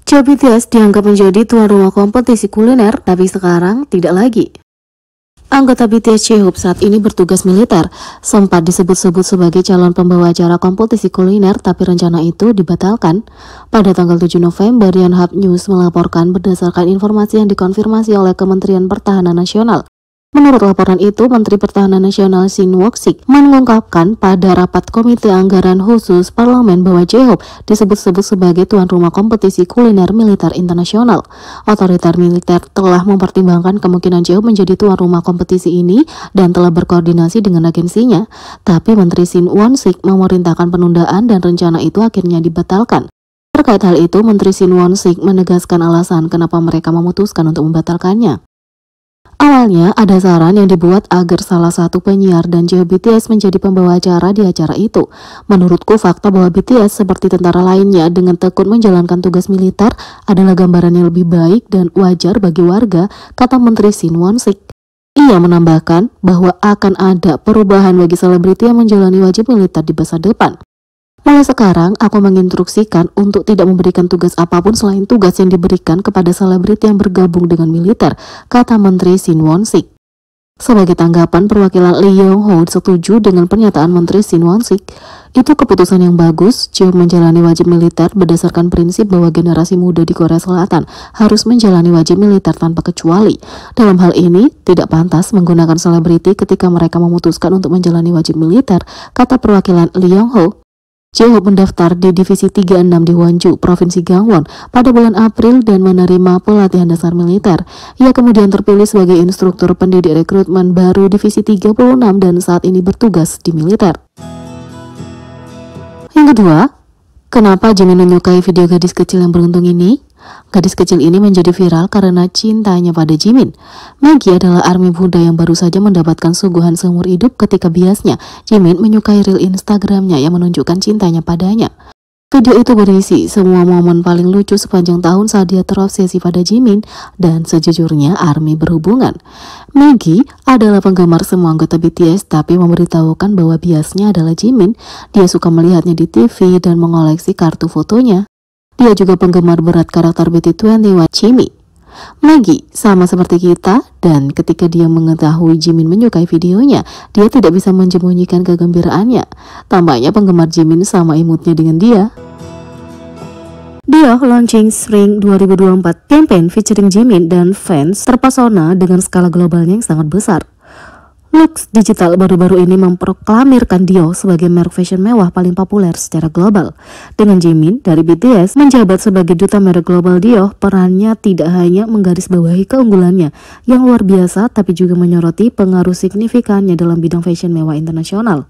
Joe BTS dianggap menjadi tuan rumah kompetisi kuliner, tapi sekarang tidak lagi. Anggota BTS J-Hope saat ini bertugas militer, sempat disebut-sebut sebagai calon pembawa acara kompetisi kuliner, tapi rencana itu dibatalkan. Pada tanggal 7 November, Yonhap News melaporkan berdasarkan informasi yang dikonfirmasi oleh Kementerian Pertahanan Nasional. Menurut laporan itu, Menteri Pertahanan Nasional Shin Wok-sik mengungkapkan pada rapat Komite Anggaran Khusus Parlemen bahwa J-Hope disebut-sebut sebagai tuan rumah kompetisi kuliner militer internasional. Otoriter militer telah mempertimbangkan kemungkinan J-Hope menjadi tuan rumah kompetisi ini dan telah berkoordinasi dengan agensinya. Tapi Menteri Shin Won-sik memerintahkan penundaan dan rencana itu akhirnya dibatalkan. Terkait hal itu, Menteri Shin Won-sik menegaskan alasan kenapa mereka memutuskan untuk membatalkannya. Awalnya ada saran yang dibuat agar salah satu penyiar dan J-Hope BTS menjadi pembawa acara di acara itu. Menurutku, fakta bahwa BTS seperti tentara lainnya dengan tekun menjalankan tugas militer adalah gambaran yang lebih baik dan wajar bagi warga, kata Menteri Shin Won-sik. Ia menambahkan bahwa akan ada perubahan bagi selebriti yang menjalani wajib militer di masa depan. Mulai sekarang, aku menginstruksikan untuk tidak memberikan tugas apapun selain tugas yang diberikan kepada selebriti yang bergabung dengan militer, kata Menteri Shin Won-sik. Sebagai tanggapan, perwakilan Lee Yong-ho setuju dengan pernyataan Menteri Shin Won-sik. Itu keputusan yang bagus. J-Hope menjalani wajib militer berdasarkan prinsip bahwa generasi muda di Korea Selatan harus menjalani wajib militer tanpa kecuali. Dalam hal ini, tidak pantas menggunakan selebriti ketika mereka memutuskan untuk menjalani wajib militer, kata perwakilan Lee Yong-ho. J-Hope mendaftar di Divisi 36 di Wonju, Provinsi Gangwon pada bulan April dan menerima pelatihan dasar militer. Ia kemudian terpilih sebagai instruktur pendidik rekrutmen baru Divisi 36 dan saat ini bertugas di militer. Yang kedua, kenapa Jimin menyukai video gadis kecil yang beruntung ini? Gadis kecil ini menjadi viral karena cintanya pada Jimin. Maggie adalah army muda yang baru saja mendapatkan suguhan seumur hidup ketika biasnya Jimin menyukai reel Instagramnya yang menunjukkan cintanya padanya. Video itu berisi semua momen paling lucu sepanjang tahun saat dia terobsesi pada Jimin dan sejujurnya army berhubungan. Maggie adalah penggemar semua anggota BTS tapi memberitahukan bahwa biasnya adalah Jimin. Dia suka melihatnya di TV dan mengoleksi kartu fotonya. Dia juga penggemar berat karakter BT21 Chimi. Maggie sama seperti kita dan ketika dia mengetahui Jimin menyukai videonya, dia tidak bisa menyembunyikan kegembiraannya. Tampaknya penggemar Jimin sama imutnya dengan dia. Dia launching Spring 2024 campaign featuring Jimin dan fans terpesona dengan skala globalnya yang sangat besar. Lux Digital baru-baru ini memproklamirkan Dior sebagai merek fashion mewah paling populer secara global. Dengan Jimin dari BTS menjabat sebagai duta merek global Dior, perannya tidak hanya menggarisbawahi keunggulannya yang luar biasa, tapi juga menyoroti pengaruh signifikannya dalam bidang fashion mewah internasional.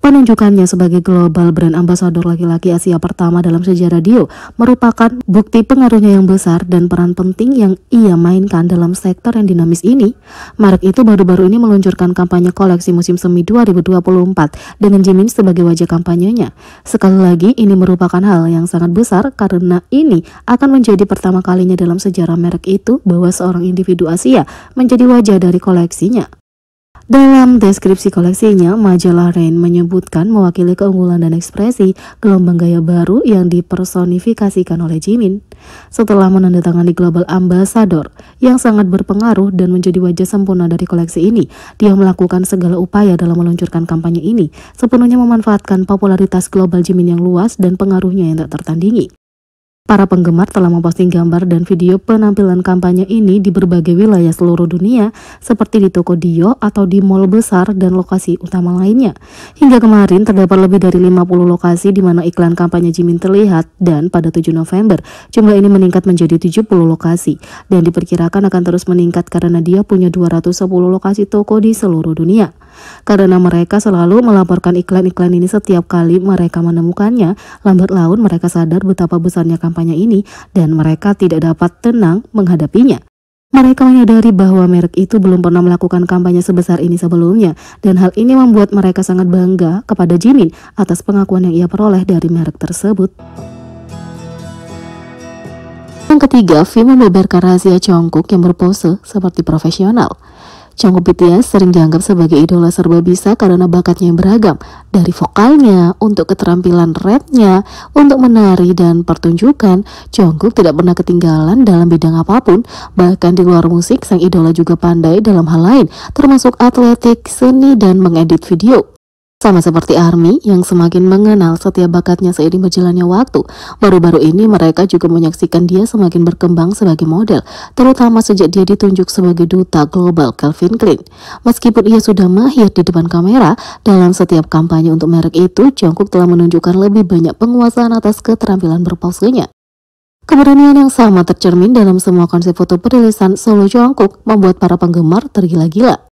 Penunjukannya sebagai global brand ambassador laki-laki Asia pertama dalam sejarah Dior merupakan bukti pengaruhnya yang besar dan peran penting yang ia mainkan dalam sektor yang dinamis ini. Merek itu baru-baru ini meluncurkan kampanye koleksi musim semi 2024 dengan Jimin sebagai wajah kampanyenya. Sekali lagi, ini merupakan hal yang sangat besar karena ini akan menjadi pertama kalinya dalam sejarah merek itu bahwa seorang individu Asia menjadi wajah dari koleksinya. Dalam deskripsi koleksinya, majalah Rain menyebutkan mewakili keunggulan dan ekspresi gelombang gaya baru yang dipersonifikasikan oleh Jimin. Setelah menandatangani Global Ambassador yang sangat berpengaruh dan menjadi wajah sempurna dari koleksi ini, dia melakukan segala upaya dalam meluncurkan kampanye ini, sepenuhnya memanfaatkan popularitas global Jimin yang luas dan pengaruhnya yang tak tertandingi. Para penggemar telah memposting gambar dan video penampilan kampanye ini di berbagai wilayah seluruh dunia, seperti di toko Dior atau di mall besar dan lokasi utama lainnya. Hingga kemarin terdapat lebih dari 50 lokasi di mana iklan kampanye Jimin terlihat, dan pada 7 November jumlah ini meningkat menjadi 70 lokasi dan diperkirakan akan terus meningkat karena dia punya 210 lokasi toko di seluruh dunia. Karena mereka selalu melaporkan iklan-iklan ini setiap kali mereka menemukannya, lambat laun mereka sadar betapa besarnya kampanye ini dan mereka tidak dapat tenang menghadapinya. Mereka menyadari bahwa merek itu belum pernah melakukan kampanye sebesar ini sebelumnya, dan hal ini membuat mereka sangat bangga kepada Jimin atas pengakuan yang ia peroleh dari merek tersebut. Yang ketiga, V membeberkan rahasia Jungkook yang berpose seperti profesional. Jungkook BTS sering dianggap sebagai idola serba bisa karena bakatnya yang beragam, dari vokalnya, untuk keterampilan rapnya, untuk menari dan pertunjukan. Jungkook tidak pernah ketinggalan dalam bidang apapun, bahkan di luar musik sang idola juga pandai dalam hal lain, termasuk atletik, seni, dan mengedit video. Sama seperti ARMY yang semakin mengenal setiap bakatnya seiring berjalannya waktu, baru-baru ini mereka juga menyaksikan dia semakin berkembang sebagai model, terutama sejak dia ditunjuk sebagai duta global Calvin Klein. Meskipun ia sudah mahir di depan kamera, dalam setiap kampanye untuk merek itu, Jungkook telah menunjukkan lebih banyak penguasaan atas keterampilan berposenya. Keberanian yang sama tercermin dalam semua konsep foto perilisan solo Jungkook, membuat para penggemar tergila-gila.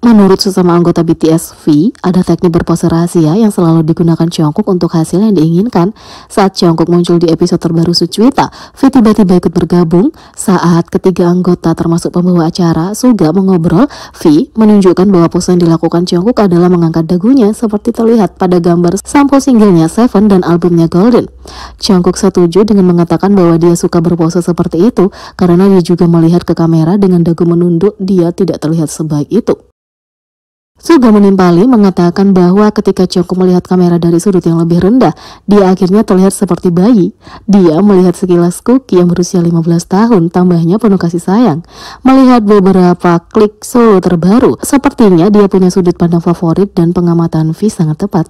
Menurut sesama anggota BTS V, ada teknik berpose rahasia yang selalu digunakan Jungkook untuk hasil yang diinginkan. Saat Jungkook muncul di episode terbaru Suchwita, V tiba-tiba ikut bergabung. Saat ketiga anggota termasuk pembawa acara Suga mengobrol, V menunjukkan bahwa pose yang dilakukan Jungkook adalah mengangkat dagunya seperti terlihat pada gambar sampul singlenya Seven dan albumnya Golden. Jungkook setuju dengan mengatakan bahwa dia suka berpose seperti itu karena dia juga melihat ke kamera dengan dagu menunduk, dia tidak terlihat sebaik itu. Suga menimpali mengatakan bahwa ketika Jungkook melihat kamera dari sudut yang lebih rendah, dia akhirnya terlihat seperti bayi. Dia melihat sekilas Cookie yang berusia 15 tahun, tambahnya penuh kasih sayang. Melihat beberapa klik solo terbaru, sepertinya dia punya sudut pandang favorit dan pengamatan V sangat tepat.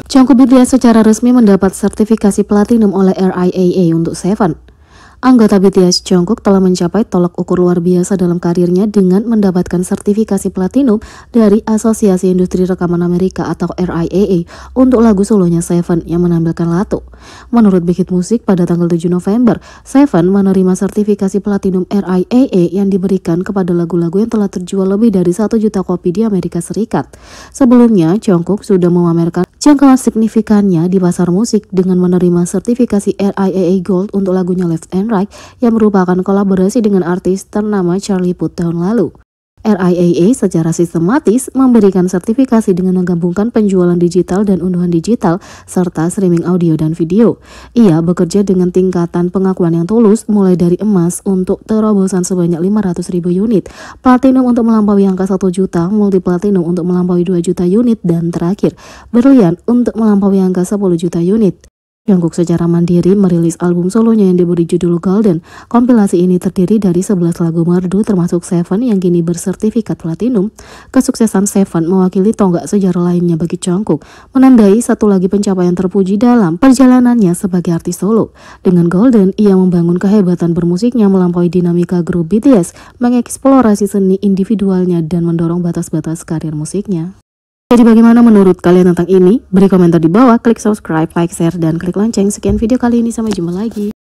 Jungkook BTS secara resmi mendapat sertifikasi platinum oleh RIAA untuk Seven. Anggota BTS Jungkook telah mencapai tolak ukur luar biasa dalam karirnya dengan mendapatkan sertifikasi platinum dari Asosiasi Industri Rekaman Amerika atau RIAA untuk lagu solonya Seven yang menampilkan Lato. Menurut Big Hit Music, pada tanggal 7 November, Seven menerima sertifikasi platinum RIAA yang diberikan kepada lagu-lagu yang telah terjual lebih dari 1 juta kopi di Amerika Serikat. Sebelumnya, Jungkook sudah memamerkan jangkauan signifikannya di pasar musik dengan menerima sertifikasi RIAA Gold untuk lagunya Left and Right yang merupakan kolaborasi dengan artis ternama Charlie Puth tahun lalu. RIAA secara sistematis memberikan sertifikasi dengan menggabungkan penjualan digital dan unduhan digital serta streaming audio dan video. Ia bekerja dengan tingkatan pengakuan yang tulus, mulai dari emas untuk terobosan sebanyak 500.000 unit, platinum untuk melampaui angka 1 juta, multi platinum untuk melampaui 2 juta unit, dan terakhir berlian untuk melampaui angka 10 juta unit. Jungkook secara mandiri merilis album solonya yang diberi judul Golden. Kompilasi ini terdiri dari 11 lagu merdu termasuk Seven yang kini bersertifikat platinum. Kesuksesan Seven mewakili tonggak sejarah lainnya bagi Jungkook, menandai satu lagi pencapaian terpuji dalam perjalanannya sebagai artis solo. Dengan Golden, ia membangun kehebatan bermusiknya melampaui dinamika grup BTS, mengeksplorasi seni individualnya dan mendorong batas-batas karir musiknya. Jadi bagaimana menurut kalian tentang ini? Beri komentar di bawah, klik subscribe, like, share, dan klik lonceng. Sekian video kali ini, sampai jumpa lagi.